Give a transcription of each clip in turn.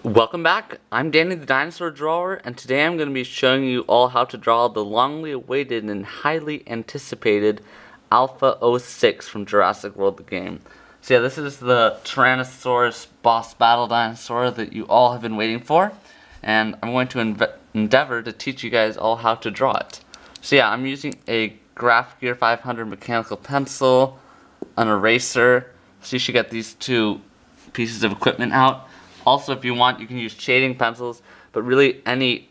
Welcome back, I'm Danny the Dinosaur Drawer, and today I'm going to be showing you all how to draw the longly awaited and highly anticipated Alpha 06 from Jurassic World the Game. So yeah, this is the Tyrannosaurus boss battle dinosaur that you all have been waiting for, and I'm going to endeavor to teach you guys all how to draw it. So yeah, I'm using a Graph Gear 500 mechanical pencil, an eraser, so you should get these two pieces of equipment out. Also, if you want, you can use shading pencils, but really any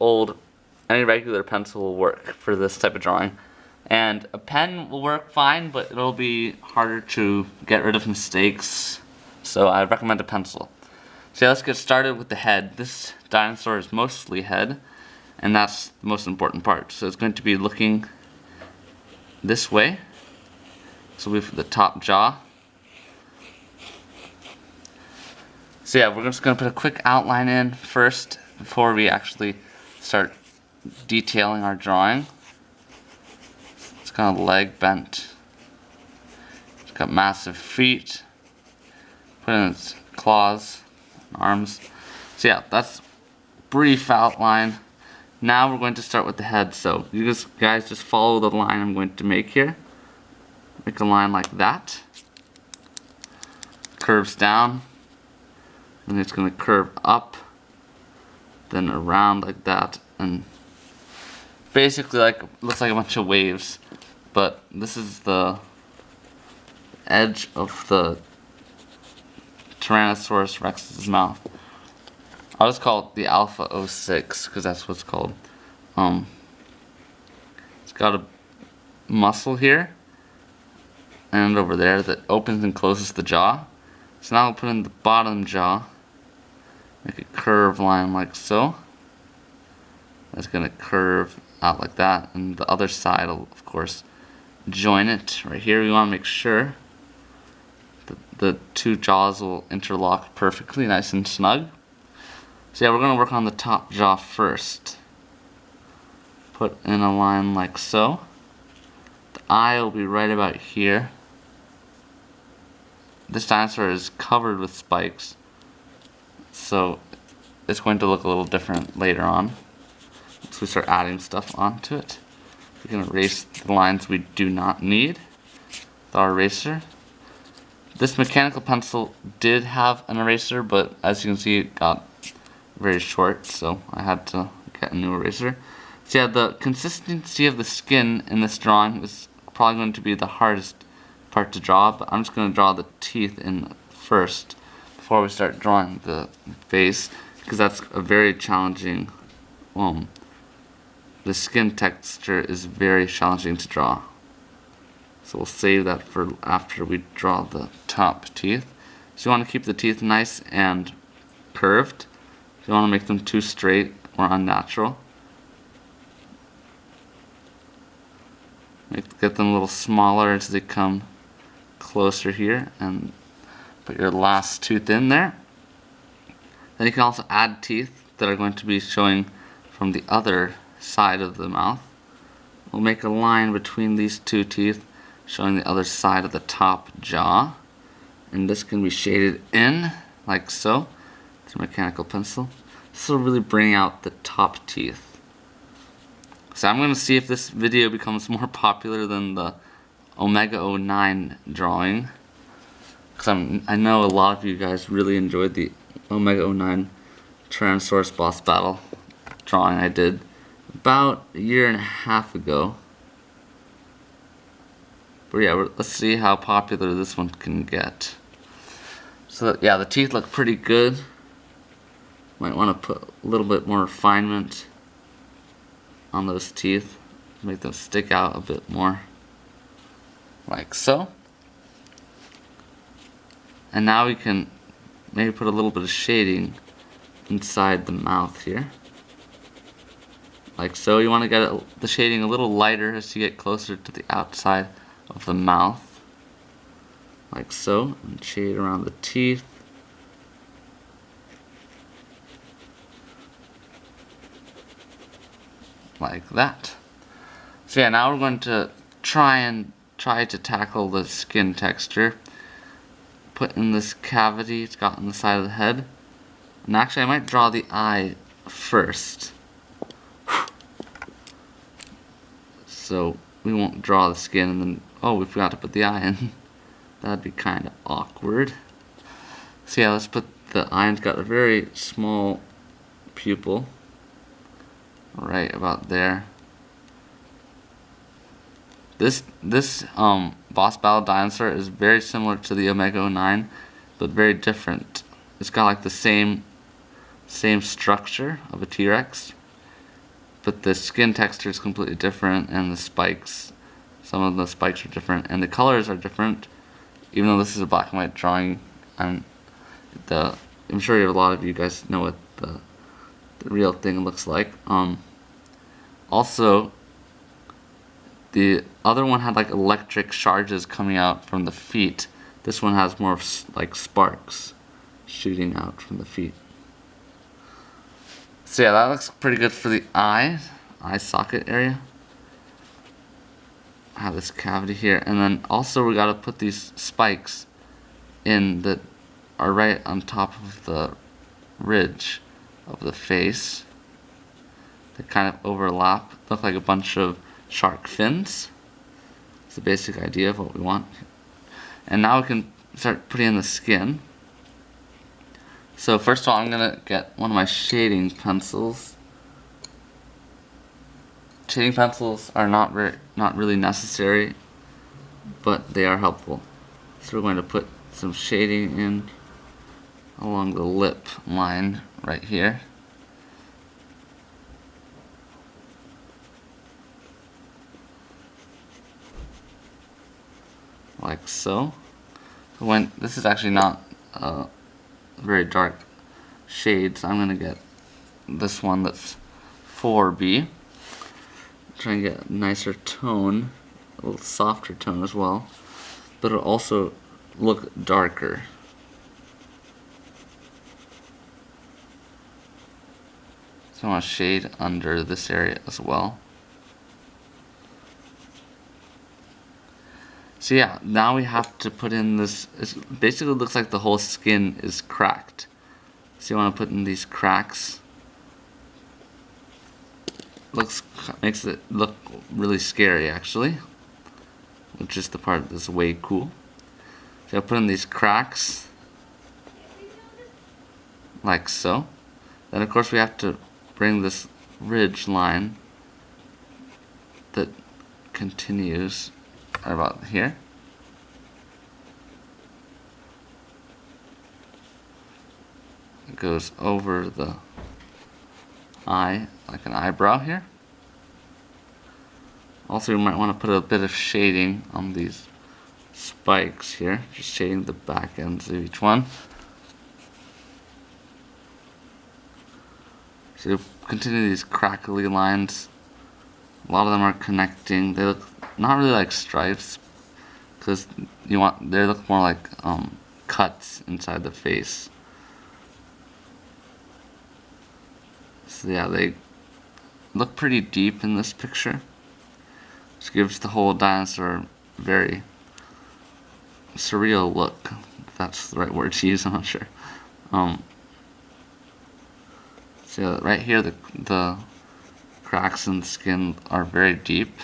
regular pencil will work for this type of drawing. And a pen will work fine, but it'll be harder to get rid of mistakes, so I recommend a pencil. So yeah, let's get started with the head. This dinosaur is mostly head, and that's the most important part. So it's going to be looking this way. So we have the top jaw. So yeah, we're just going to put a quick outline in first before we actually start detailing our drawing. It's got a leg bent. It's got massive feet. Put in its claws, arms. So yeah, that's brief outline. Now we're going to start with the head. So you guys just follow the line I'm going to make here. Make a line like that. Curves down. And it's going to curve up, then around like that, and basically looks like a bunch of waves. But this is the edge of the Tyrannosaurus Rex's mouth. I'll just call it the Alpha 06 because that's what it's called. It's got a muscle here and over there that opens and closes the jaw. So now I'll put in the bottom jaw. Make a curved line like so. That's going to curve out like that, and the other side will, of course, join it. Right here we want to make sure that the two jaws will interlock perfectly, nice and snug. So yeah, we're going to work on the top jaw first. Put in a line like so. The eye will be right about here. This dinosaur is covered with spikes, so it's going to look a little different later on once we start adding stuff onto it. We can erase the lines we do not need with our eraser. This mechanical pencil did have an eraser, but as you can see it got very short, so I had to get a new eraser. So yeah, the consistency of the skin in this drawing is probably going to be the hardest part to draw, but I'm just going to draw the teeth in first before we start drawing the face, because that's a very challenging, the skin texture is very challenging to draw. So we'll save that for after we draw the top teeth. So you want to keep the teeth nice and curved. You don't want to make them too straight or unnatural. Get them a little smaller as they come closer here, and put your last tooth in there. Then you can also add teeth that are going to be showing from the other side of the mouth. We'll make a line between these two teeth showing the other side of the top jaw, and this can be shaded in like so with a mechanical pencil. This will really bring out the top teeth. So I'm going to see if this video becomes more popular than the Omega 09 drawing, because I know a lot of you guys really enjoyed the Omega 09 Tyrannosaurus boss battle drawing I did about a year and a half ago. But yeah, let's see how popular this one can get. So yeah, the teeth look pretty good. Might want to put a little bit more refinement on those teeth, make them stick out a bit more. Like so. And now we can maybe put a little bit of shading inside the mouth here. Like so. You want to get the shading a little lighter as you get closer to the outside of the mouth. Like so. And shade around the teeth. Like that. So yeah, now we're going to try to tackle the skin texture. Put in this cavity it's got on the side of the head. And actually I might draw the eye first. So we won't draw the skin and then, oh, we forgot to put the eye in. That'd be kind of awkward. So yeah, let's put the eye. It's got a very small pupil. Right about there. This boss battle dinosaur is very similar to the Omega 09, but very different. It's got like the same structure of a T-Rex, but the skin texture is completely different, and the spikes, some of the spikes are different, and the colors are different. Even though this is a black and white drawing, I'm sure a lot of you guys know what the real thing looks like. Also, the other one had like electric charges coming out from the feet. This one has more of like sparks shooting out from the feet. So yeah, that looks pretty good for the eye socket area. I have this cavity here, and then also we gotta put these spikes in that are right on top of the ridge of the face. They kind of overlap, look like a bunch of shark fins. It's the basic idea of what we want. And now we can start putting in the skin. So first of all, I'm gonna get one of my shading pencils. Shading pencils are not really necessary, but they are helpful. So we're going to put some shading in along the lip line right here. Like so. When this is actually not a very dark shade, so I'm gonna get this one that's 4B. Try and get a nicer tone, a little softer tone as well, but it'll also look darker. So I want to shade under this area as well. So yeah, now we have to put in this. It basically looks like the whole skin is cracked. So you want to put in these cracks. Makes it look really scary actually, which is the part that's way cool. So I put in these cracks like so. Then of course we have to bring this ridge line that continues right about here. It goes over the eye like an eyebrow here. Also, you might want to put a bit of shading on these spikes here, just shading the back ends of each one. So you continue these crackly lines. A lot of them are connecting. They look not really like stripes, because they look more like cuts inside the face. So yeah, they look pretty deep in this picture. Which gives the whole dinosaur a very surreal look, if that's the right word to use, I'm not sure. So right here, the cracks in the skin are very deep.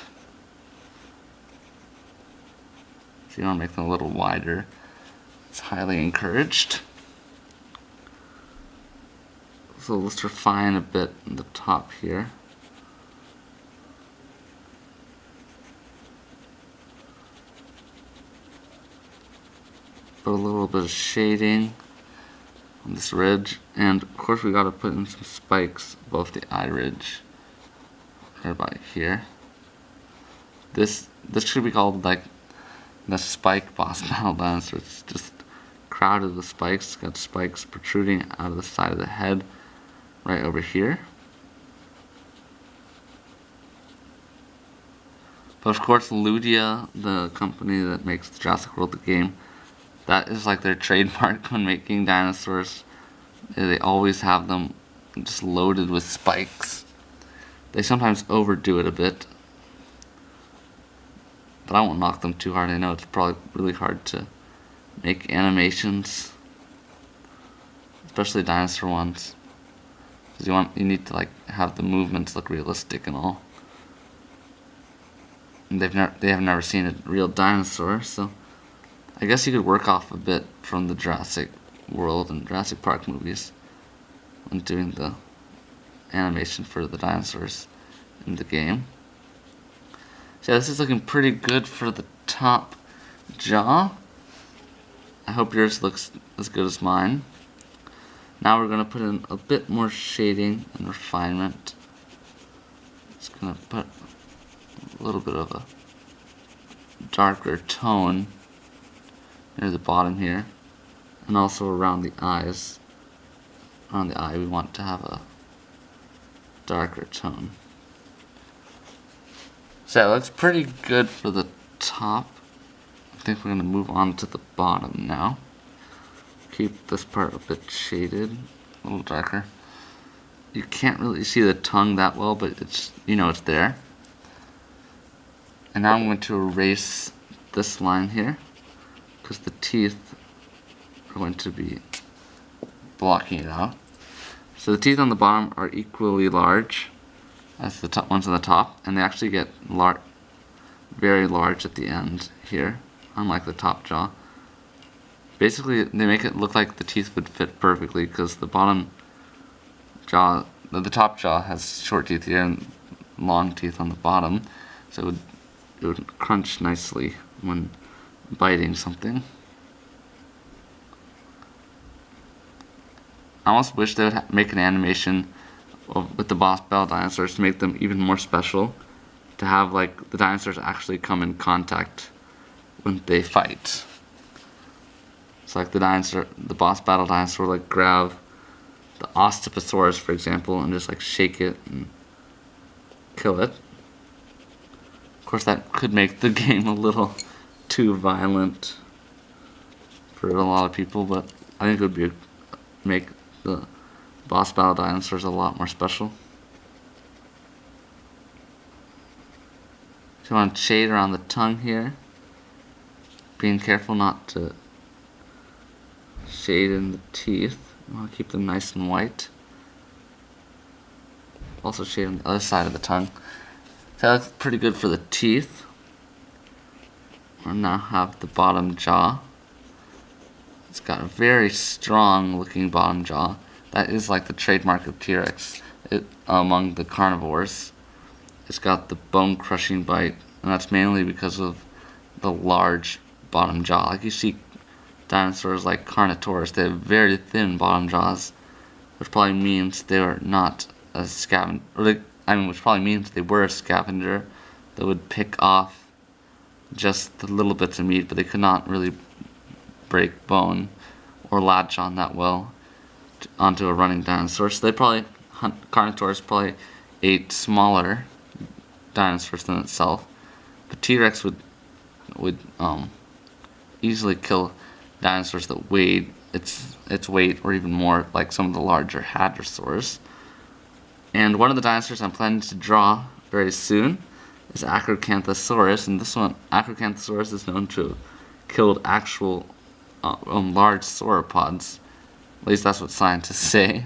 So you want to make them a little wider. It's highly encouraged. So let's refine a bit in the top here. Put a little bit of shading on this ridge, and of course we gotta put in some spikes above the eye ridge, right about here. This should be called like the spike boss battle dinosaur. It's just crowded with spikes. It's got spikes protruding out of the side of the head, right over here. But of course, Ludia, the company that makes the Jurassic World the game, that is like their trademark when making dinosaurs. They always have them just loaded with spikes. They sometimes overdo it a bit, but I won't knock them too hard. I know it's probably really hard to make animations especially dinosaur ones, because you need to like have the movements look realistic and all. And they have never seen a real dinosaur, so I guess you could work off a bit from the Jurassic World and Jurassic Park movies when doing the animation for the dinosaurs in the game. So yeah, this is looking pretty good for the top jaw. I hope yours looks as good as mine. Now we're going to put in a bit more shading and refinement. Just going to put a little bit of a darker tone near the bottom here, and also around the eyes. Around the eye we want to have a darker tone. So that looks pretty good for the top. I think we're going to move on to the bottom now. Keep this part a bit shaded, a little darker. You can't really see the tongue that well, but it's, you know, it's there. And now I'm going to erase this line here, because the teeth are going to be blocking it out. So the teeth on the bottom are equally large as the top ones on the top, and they actually get very large at the end here, unlike the top jaw. Basically, they make it look like the teeth would fit perfectly, because the bottom jaw, the top jaw has short teeth here and long teeth on the bottom, so it would crunch nicely when biting something. I almost wish they would make an animation with the boss battle dinosaurs to make them even more special, to have like the dinosaurs actually come in contact when they fight. It's like the boss battle dinosaur like grab the Osteoposaurus, for example, and just like shake it and kill it. Of course, that could make the game a little too violent for a lot of people, but I think it would make the boss battle dinosaurs a lot more special. So you want to shade around the tongue here, being careful not to shade in the teeth. You want to keep them nice and white. Also shade on the other side of the tongue. So that looks pretty good for the teeth. We'll now have the bottom jaw. It's got a very strong looking bottom jaw. That is like the trademark of T-Rex among the carnivores. It's got the bone crushing bite, and that's mainly because of the large bottom jaw. Like you see dinosaurs like Carnotaurus, they have very thin bottom jaws, which probably means they were not a scavenger, which probably means they were a scavenger that would pick off just the little bits of meat, but they could not really break bone or latch on that well onto a running dinosaur. So they probably, Carnotaurus probably ate smaller dinosaurs than itself, but T-Rex would easily kill dinosaurs that weighed its weight or even more, like some of the larger hadrosaurs. And one of the dinosaurs I'm planning to draw very soon is Acrocanthosaurus, and this one, Acrocanthosaurus, is known to have killed actual large sauropods. At least that's what scientists say.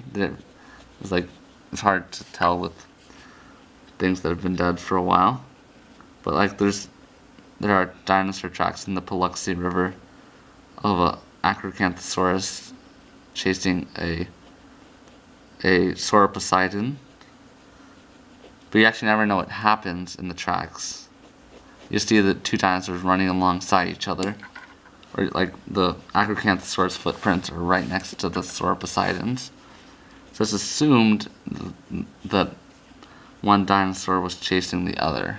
It's hard to tell with things that have been dead for a while. But like there are dinosaur tracks in the Paluxy River of a Acrocanthosaurus chasing a Sauroposeidon. But you actually never know what happens in the tracks. You see the two dinosaurs running alongside each other. Or like the Acrocanthosaurus footprints are right next to the Sauroposeidons. So it's assumed that one dinosaur was chasing the other.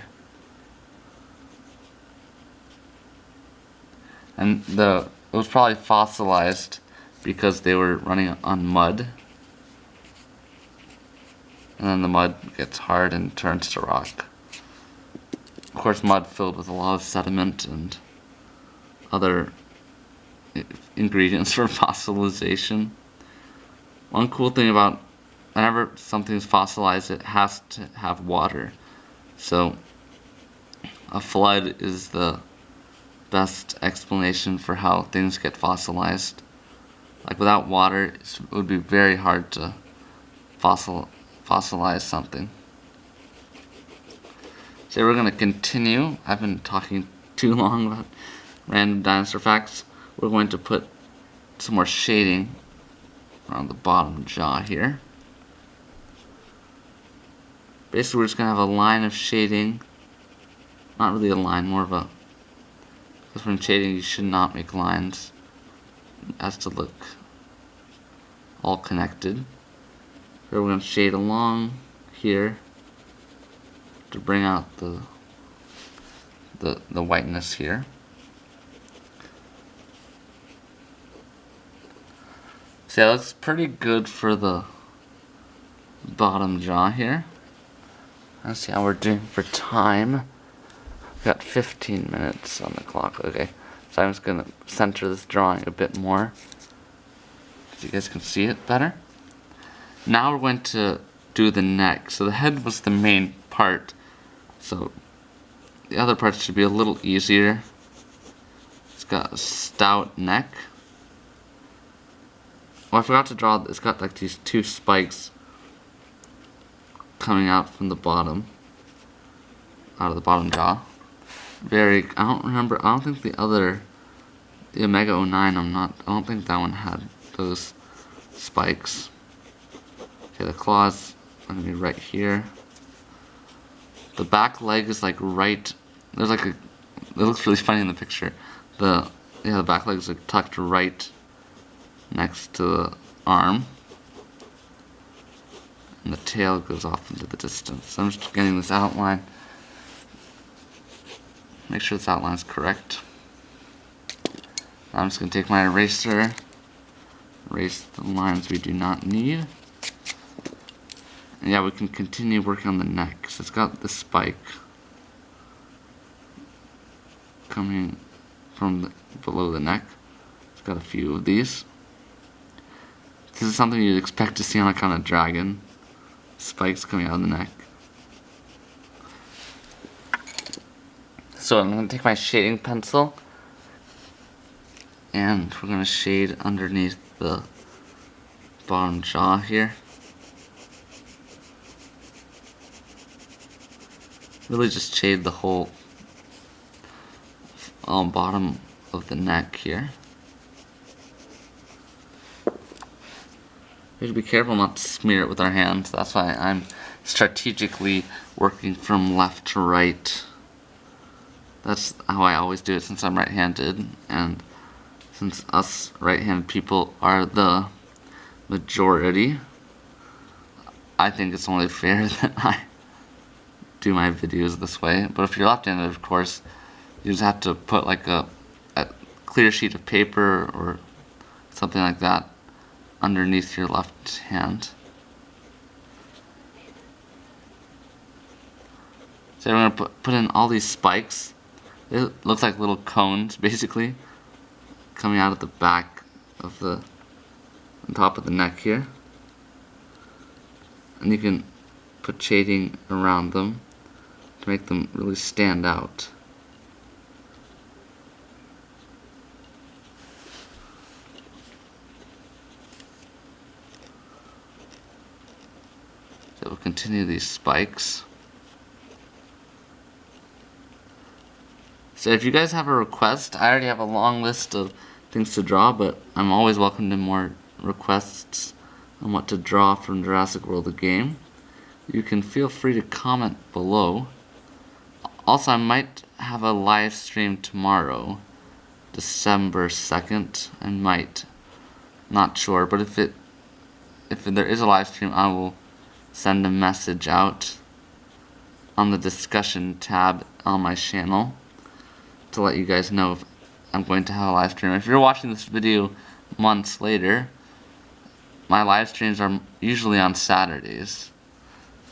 And it was probably fossilized because they were running on mud. And then the mud gets hard and turns to rock. Of course, mud filled with a lot of sediment and other ingredients for fossilization. One cool thing about whenever something's fossilized, it has to have water. So a flood is the best explanation for how things get fossilized. Like without water, it would be very hard to fossilize something. So we're going to continue. I've been talking too long about random dinosaur facts. We're going to put some more shading around the bottom jaw here. Basically, we're just going to have a line of shading. Not really a line, more of a... Because when shading, you should not make lines. It has to look all connected. So we're going to shade along here to bring out the whiteness here. So yeah, that looks pretty good for the bottom jaw here. Let's see how we're doing for time. We've got 15 minutes on the clock. Okay, so I'm just gonna center this drawing a bit more so you guys can see it better. Now we're going to do the neck. So the head was the main part, so the other parts should be a little easier. It's got a stout neck. Oh, I forgot to draw, it's got like these two spikes coming out from the bottom, out of the bottom jaw. I don't think the Omega 09, I don't think that one had those spikes. Okay, the claws are gonna be right here. The back leg is like right, there's like it looks really funny in the picture. The back leg is like tucked right next to the arm. And the tail goes off into the distance. So I'm just getting this outline. Make sure this outline is correct. I'm just going to take my eraser, erase the lines we do not need. And yeah, we can continue working on the neck. So it's got the spike coming from below the neck. It's got a few of these. This is something you'd expect to see on a kind of dragon. Spikes coming out of the neck. So I'm going to take my shading pencil and we're going to shade underneath the bottom jaw here. Really just shade the whole bottom of the neck here. We have to be careful not to smear it with our hands. That's why I'm strategically working from left to right. That's how I always do it since I'm right-handed, and since us right-handed people are the majority, I think it's only fair that I do my videos this way. But if you're left-handed, of course, you just have to put like a clear sheet of paper or something like that underneath your left hand. So we're going to put in all these spikes. It looks like little cones, basically, coming out of the back of on top of the neck here. And you can put shading around them to make them really stand out. So we'll continue these spikes. So if you guys have a request, I already have a long list of things to draw, but I'm always welcome to more requests on what to draw from Jurassic World the Game. You can feel free to comment below. Also, I might have a live stream tomorrow, December 2nd. I might. Not sure, but if there is a live stream, I will send a message out on the discussion tab on my channel to let you guys know if I'm going to have a live stream. If you're watching this video months later, my live streams are usually on Saturdays,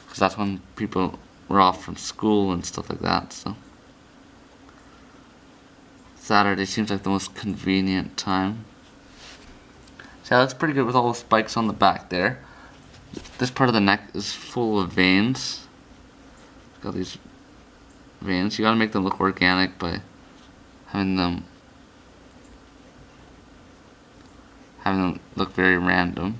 because that's when people were off from school and stuff like that. So Saturday seems like the most convenient time. So that's pretty good with all the spikes on the back there. This part of the neck is full of veins. Got these veins. You gotta make them look organic by having having them look very random.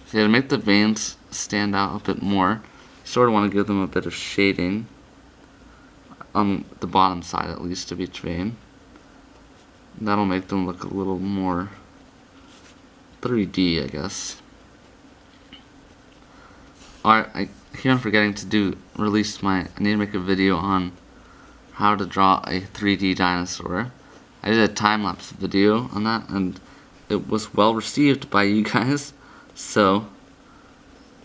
So yeah, to make the veins stand out a bit more, you sort of want to give them a bit of shading on the bottom side, at least, of each vein. That'll make them look a little more 3D, I guess. Alright, I keep on forgetting to I need to make a video on how to draw a 3D dinosaur. I did a time-lapse video on that, and it was well received by you guys. So,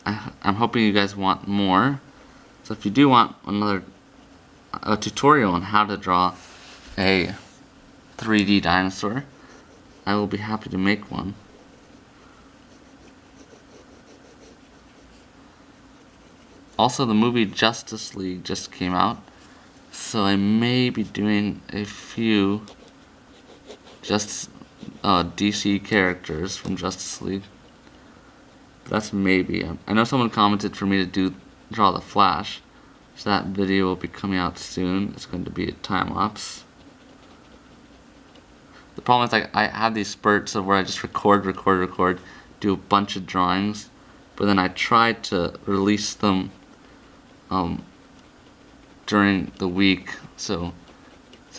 I'm hoping you guys want more. So if you do want a tutorial on how to draw a 3D dinosaur, I will be happy to make one. Also, the movie Justice League just came out, so I may be doing a few DC characters from Justice League. That's maybe. I know someone commented for me to draw the Flash, so that video will be coming out soon. It's going to be a time lapse. The problem is I have these spurts of where I just record, do a bunch of drawings, but then I try to release them during the week. So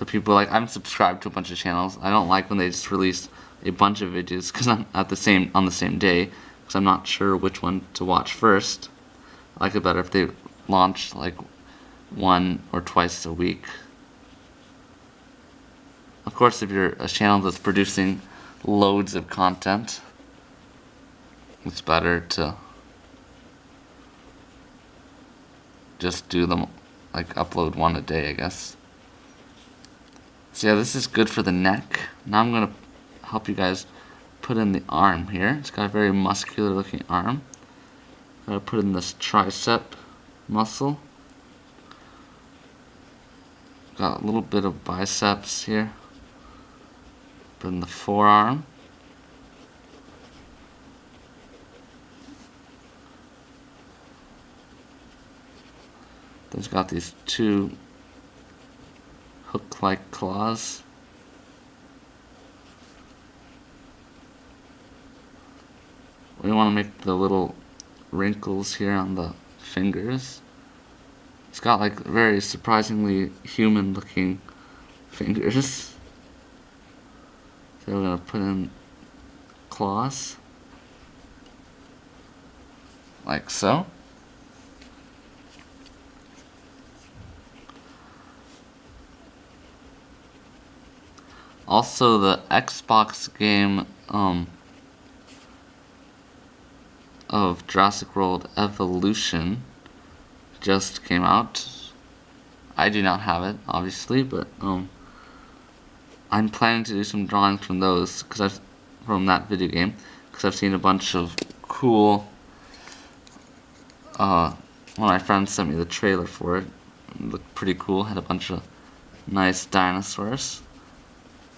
people I'm subscribed to a bunch of channels. I don't like when they just release a bunch of videos because I'm on the same day. Because I'm not sure which one to watch first. I like it better if they launch like 1 or twice a week. Of course, if you're a channel that's producing loads of content, it's better to just do them, upload 1 a day, I guess. So yeah, this is good for the neck. Now I'm going to help you guys put in the arm here. It's got a very muscular looking arm. Gotta put in this tricep muscle. Got a little bit of biceps here. Put in the forearm. Then it's got these 2 hook-like claws. We want to make the little wrinkles here on the fingers. It's got very surprisingly human looking fingers. So we're going to put in claws. Like so. Also, the Xbox game of Jurassic World Evolution just came out. I do not have it, obviously, but I'm planning to do some drawings from those from that video game because I've seen a bunch of cool. One of my friends sent me the trailer for it. It looked pretty cool. Had a bunch of nice dinosaurs.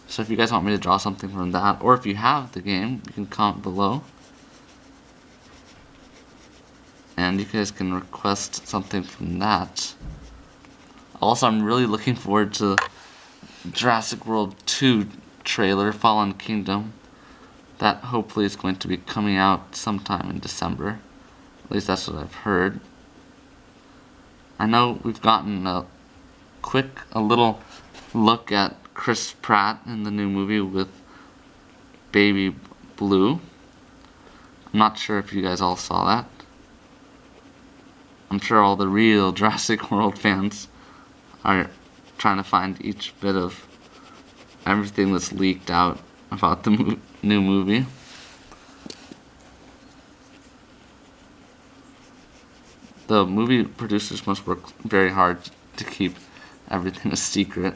So if you guys want me to draw something from that, or if you have the game, you can comment below. And you guys can request something from that. Also, I'm really looking forward to Jurassic World 2 trailer, Fallen Kingdom. That hopefully is going to be coming out sometime in December. At least that's what I've heard. I know we've gotten a little look at Chris Pratt in the new movie with Baby Blue. I'm not sure if you guys all saw that. I'm sure all the real Jurassic World fans are trying to find each bit of everything that's leaked out about the new movie. The movie producers must work very hard to keep everything a secret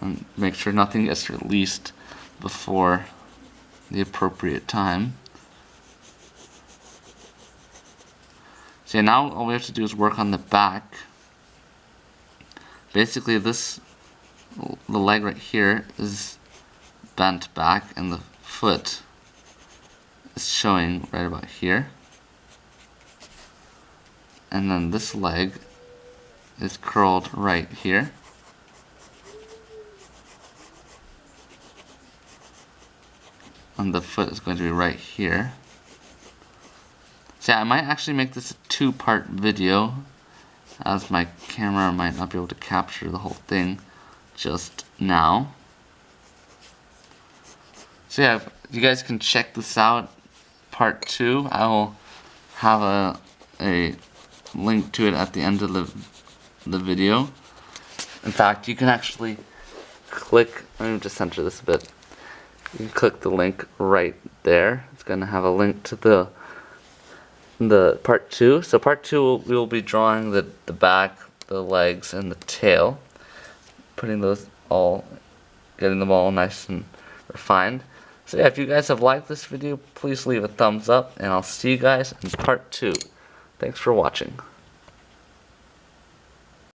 and make sure nothing gets released before the appropriate time. So now all we have to do is work on the back. Basically the leg right here is bent back and the foot is showing right about here. And then this leg is curled right here. And the foot is going to be right here. So yeah, I might actually make this a two-part video, as my camera might not be able to capture the whole thing just now. So yeah, you guys can check this out, part 2. I will have a link to it at the end of the video. In fact, you can actually click, let me just center this a bit. You can click the link right there. It's going to have a link to the part 2. So part 2, we will be drawing the back, the legs, and the tail. Putting those all, getting them all nice and refined. So yeah, if you guys have liked this video, please leave a thumbs up, and I'll see you guys in part 2. Thanks for watching.